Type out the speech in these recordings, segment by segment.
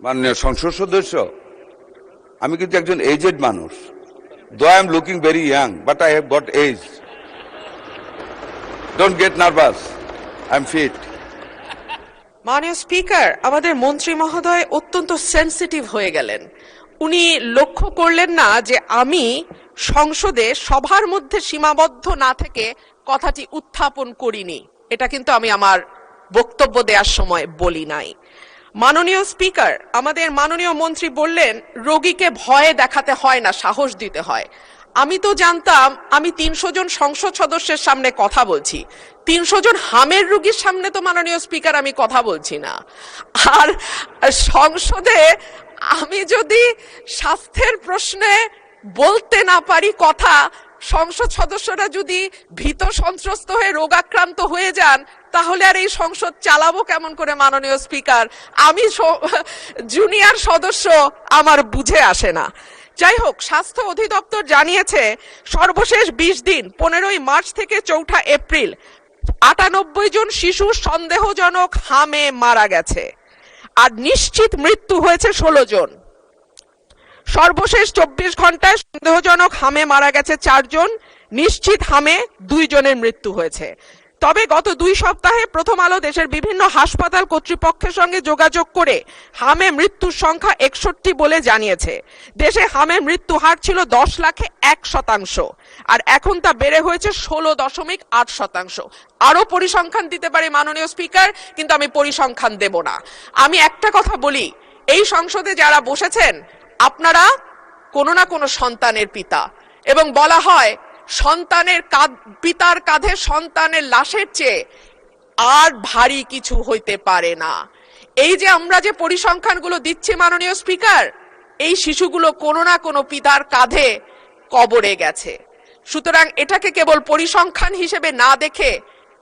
মাননীয় সংসদ সদস্য, আমি কিন্তু একজন এজেড মানুষ। Though I am looking very young, but I have got age. Don't get nervous, I am fit. মাননীয় স্পিকার, আমাদের মন্ত্রী মহোদয় অত্যন্ত সেনসিটিভ হয়ে গেলেন। উনি লক্ষ্য করলেন না যে আমি সংসদে সবার মধ্যে সীমাবদ্ধ না থেকে কথাটি উত্থাপন করিনি। এটা কিন্তু আমি আমার বক্তব্য দেওয়ার সময় বলি নাই। মাননীয় স্পিকার, আমাদের মাননীয় মন্ত্রী বললেন রোগীকে ভয়ে দেখাতে হয় না, সাহস দিতে হয়। আমি তো জানতাম আমি 300 জন সংসদ সদস্যের সামনে কথা বলছি, 300 জন হামের রোগীর সামনে তো মাননীয় স্পিকার আমি কথা বলছি না। আর সংসদে আমি যদি স্বাস্থ্যের প্রশ্নে বলতে না পারি কথা, সংসদ সদস্যরা যদি ভীত সন্ত্রস্ত হয়ে রোগাক্রান্ত হয়ে যান, তাহলে আর এই সংসদ চালাবো কেমন করে মাননীয় স্পিকার? আমি জুনিয়র সদস্য, আমার বুঝে আসে না। যাই হোক, স্বাস্থ্য অধিদপ্তর জানিয়েছে সর্বশেষ 20 দিন 15ই মার্চ থেকে 4 এপ্রিল 98 জন শিশু সন্দেহজনক হামে মারা গেছে, আর নিশ্চিত মৃত্যু হয়েছে 16 জন। সর্বশেষ 24 ঘন্টায় সন্দেহজনক হামে মারা গেছে 4 জন, নিশ্চিত হামে 2 জনের মৃত্যু হয়েছে। তবে গত 2 সপ্তাহে প্রথম আলো দেশের বিভিন্ন হাসপাতাল কর্তৃপক্ষের সঙ্গে যোগাযোগ করে হামে মৃত্যুর সংখ্যা 61 বলে জানিয়েছে। দেশে হামে মৃত্যু হার ছিল 10 লাখে 1%, আর এখন তা বেড়ে হয়েছে 16.8%। আরো পরিসংখ্যান দিতে পারি মাননীয় স্পিকার, কিন্তু আমি পরিসংখ্যান দেব না। আমি একটা কথা বলি, এই সংসদে যারা বসেছেন আপনারা কোনো না কোনো সন্তানের পিতা, এবং বলা হয় সন্তানের পিতার কাঁধে সন্তানের লাশের চেয়ে আর ভারী কিছু হইতে পারে না। এই যে আমরা যে পরিসংখ্যানগুলো দিচ্ছি মাননীয় স্পিকার, এই শিশুগুলো কোনো না কোনো পিতার কাঁধে কবরে গেছে। সুতরাং এটাকে কেবল পরিসংখ্যান হিসেবে না দেখে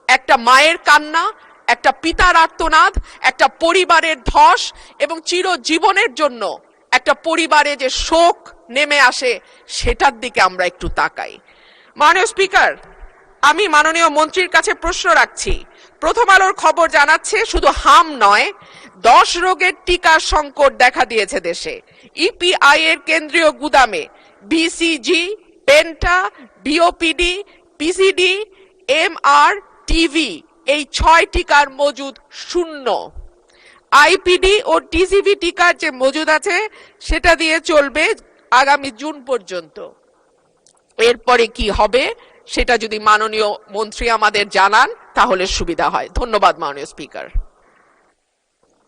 একটা মায়ের কান্না, একটা পিতার আর্তনাদ, একটা পরিবারের ধস, এবং চিরজীবনের জন্য একটা পরিবারে যে শোক নেমে আসে, সেটার দিকে আমরা একটু তাকাই। মাননীয় স্পিকার, আমি মাননীয় মন্ত্রীর কাছে প্রশ্ন রাখছি। প্রথম আলোর খবর জানাচ্ছে শুধু হাম নয়, 10 রোগের টিকার সংকট দেখা দিয়েছে দেশে। ইপিআই এর কেন্দ্রীয় গুদামে BCG, penta, BOPV, PCV, MR, TV এই 6 টিকার মজুদ শূন্য। আইপিডি ও টিসিভি টিকার যে মজুদ আছে সেটা দিয়ে চলবে আগামী জুন পর্যন্ত। এরপরে কি হবে সেটা যদি মাননীয় মন্ত্রী আমাদের জানান তাহলে সুবিধা হয়। ধন্যবাদ মাননীয় স্পিকার।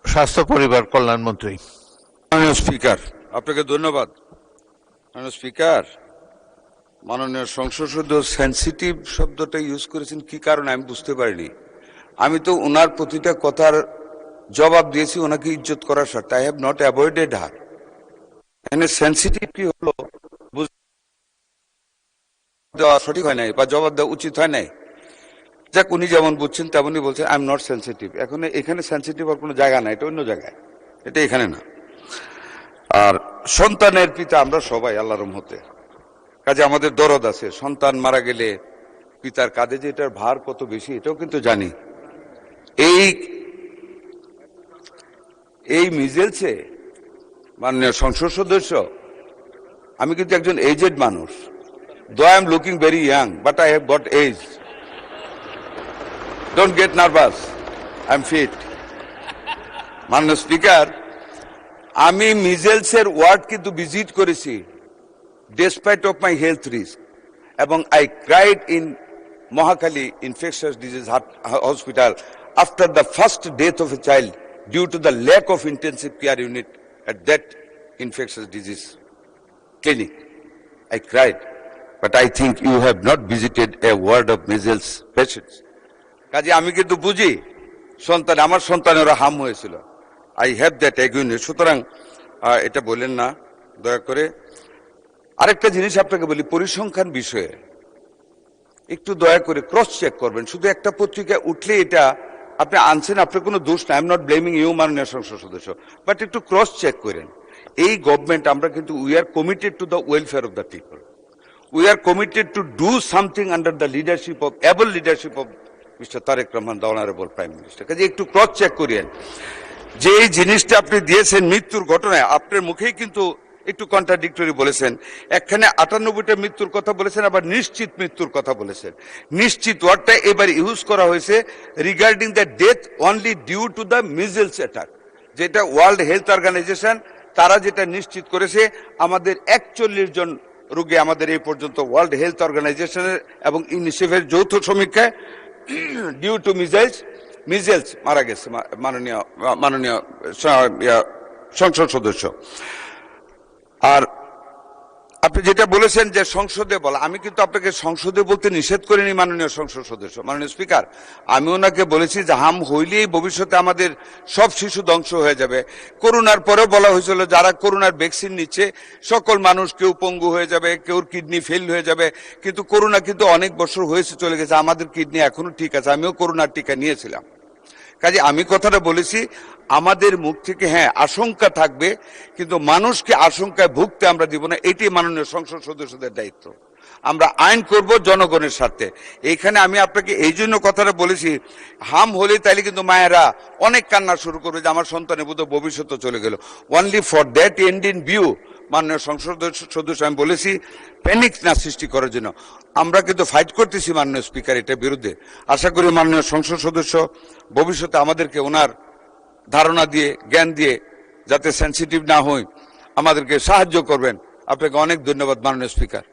স্বাস্থ্য পরিবার কল্যাণ মন্ত্রী। মাননীয় স্পিকার, আপনাকে ধন্যবাদ। মাননীয় স্পিকার, মাননীয় সংসদ সদস্য সেনসিটিভ শব্দটা ইউজ করেছেন, কি কারণে আমি বুঝতে পারিনি। আমি তো ওনার প্রতিটা কথার জবাব দিয়েছি ওনাকে ইজ্জত করার স্বার্থে। আই হ্যাভ নট অ্যাভয়েডেড হার। এখানে সেনসিটিভ কি হলো দেওয়া সঠিক হয় নাই, বা জবাব দেওয়া উচিত হয় নাই। যাক, উনি যেমন বুঝছেন তেমনই বলছেন। I am not sensitive. এখানে সেনসিটিভ আর কোনো জায়গা নাই, এটা অন্য জায়গায়, এটা এখানে না। আর সন্তানের পিতা আমরা সবাই আল্লাহর রহমতে, কাজে আমাদের দরদ আছে। সন্তান মারা গেলে পিতার কাঁধে যে এটার ভার কত বেশি এটাও কিন্তু জানি। এই মিজেলসে মাননীয় সংসদ সদস্য, আমি কিন্তু একজন এজেড মানুষ। Though I am looking very young, but I have got age. Don't get nervous, I am fit. মাননীয় স্পিকার, আমি মিজেলসের ওয়ার্ড কিন্তু ভিজিট করেছি despite of my health risk, এবং I cried in Mohakhali infectious disease hospital after the first death of a child due to the lack of intensive care unit at that infectious disease clinic. I cried, but I think you have not visited a ward of measles patients. কাজে আমি কিন্তু বুঝি আমার সন্তানেরা হাম হয়েছিল। I have that agony. সুতরাং এটা বলেন না দয়া করে। আরেকটা জিনিস আপনাকে বলি, পরিসংখ্যান বিষয়ে একটু দয়া করে ক্রস চেক করবেন। শুধু একটা পত্রিকায় উঠলে এটা আপনি আনছেন, আপনার কোনো দোষ নাই। I am not blaming you মাননীয় সংসদ সদস্য, বাট একটু ক্রস চেক করেন। এই গভর্নমেন্ট আমরা কিন্তু we are committed to the welfare of the people. We are committed to do something under the leadership of able leadership of mister Tarique Rahman, the honourable prime minister. কাজে একটু cross check করেন। যে এই জিনিসটা আপনি দিয়েছেন মৃত্যুর ঘটনায়, আপনার মুখেই কিন্তু একটু কন্ট্রাডিক্টরি বলেছেন। একখানে 98টা মৃত্যুর কথা বলেছেন, আবার নিশ্চিত মৃত্যুর কথা বলেছেন। নিশ্চিত ওয়ার্ডটা এবার ইউজ করা হয়েছে regarding the death only due to the measles attack, যেটা ওয়ার্ল্ড হেলথ অর্গানাইজেশন তারা যেটা নিশ্চিত করেছে। আমাদের 41 জন রোগী আমাদের এই পর্যন্ত ওয়ার্ল্ড হেলথ অর্গানাইজেশনের এবং ইউনিসেফের যৌথ সমীক্ষায় ডিউ টু মিজেলস মারা গেছে মাননীয় সংসদ সদস্য। আর আপনি যেটা বলেছেন যে সংসদে বলা, আমি কিন্তু আপনাকে সংসদে বলতে নিষেধ করিনি মাননীয় সংসদ সদস্য। মাননীয় স্পিকার, আমি ওনাকে বলেছি যে হাম হইলেই ভবিষ্যতে আমাদের সব শিশু ধ্বংস হয়ে যাবে। করোনার পরেও বলা হয়েছিল যারা করোনার ভ্যাকসিন নিচ্ছে সকল মানুষ, কেউ পঙ্গু হয়ে যাবে, কেউ কিডনি ফেল হয়ে যাবে। কিন্তু করোনা কিন্তু অনেক বছর হয়েছে, চলে গেছে, আমাদের কিডনি এখনো ঠিক আছে। আমিও করোনার টিকা নিয়েছিলাম। কাজে আমি কথাটা বলেছি, আমাদের মুখ থেকে হ্যাঁ আশঙ্কা থাকবে, কিন্তু মানুষকে আশঙ্কায় ভুগতে আমরা দিব না। এটি মাননীয় সংসদ সদস্যদের দায়িত্ব। আমরা আইন করব জনগণের স্বার্থে। এইখানে আমি আপনাকে এই জন্য কথাটা বলেছি, হাম হলে তাইলে কিন্তু মায়েরা অনেক কান্না শুরু করবে যে আমার সন্তানের বোধহয় ভবিষ্যৎ চলে গেল। Only for that end in view মাননীয় সংসদ সদস্য আমি বলেছি প্যানিক না সৃষ্টি করার জন্য। আমরা কিন্তু ফাইট করতেছি মাননীয় স্পিকার এটার বিরুদ্ধে। আশা করি মাননীয় সংসদ সদস্য ভবিষ্যতে আমাদেরকে ওনার ধারণা দিয়ে, জ্ঞান দিয়ে যাতে সেন্সিটিভ না হই আমাদেরকে সাহায্য করবেন। আপনাকে অনেক ধন্যবাদ মাননীয় স্পিকার।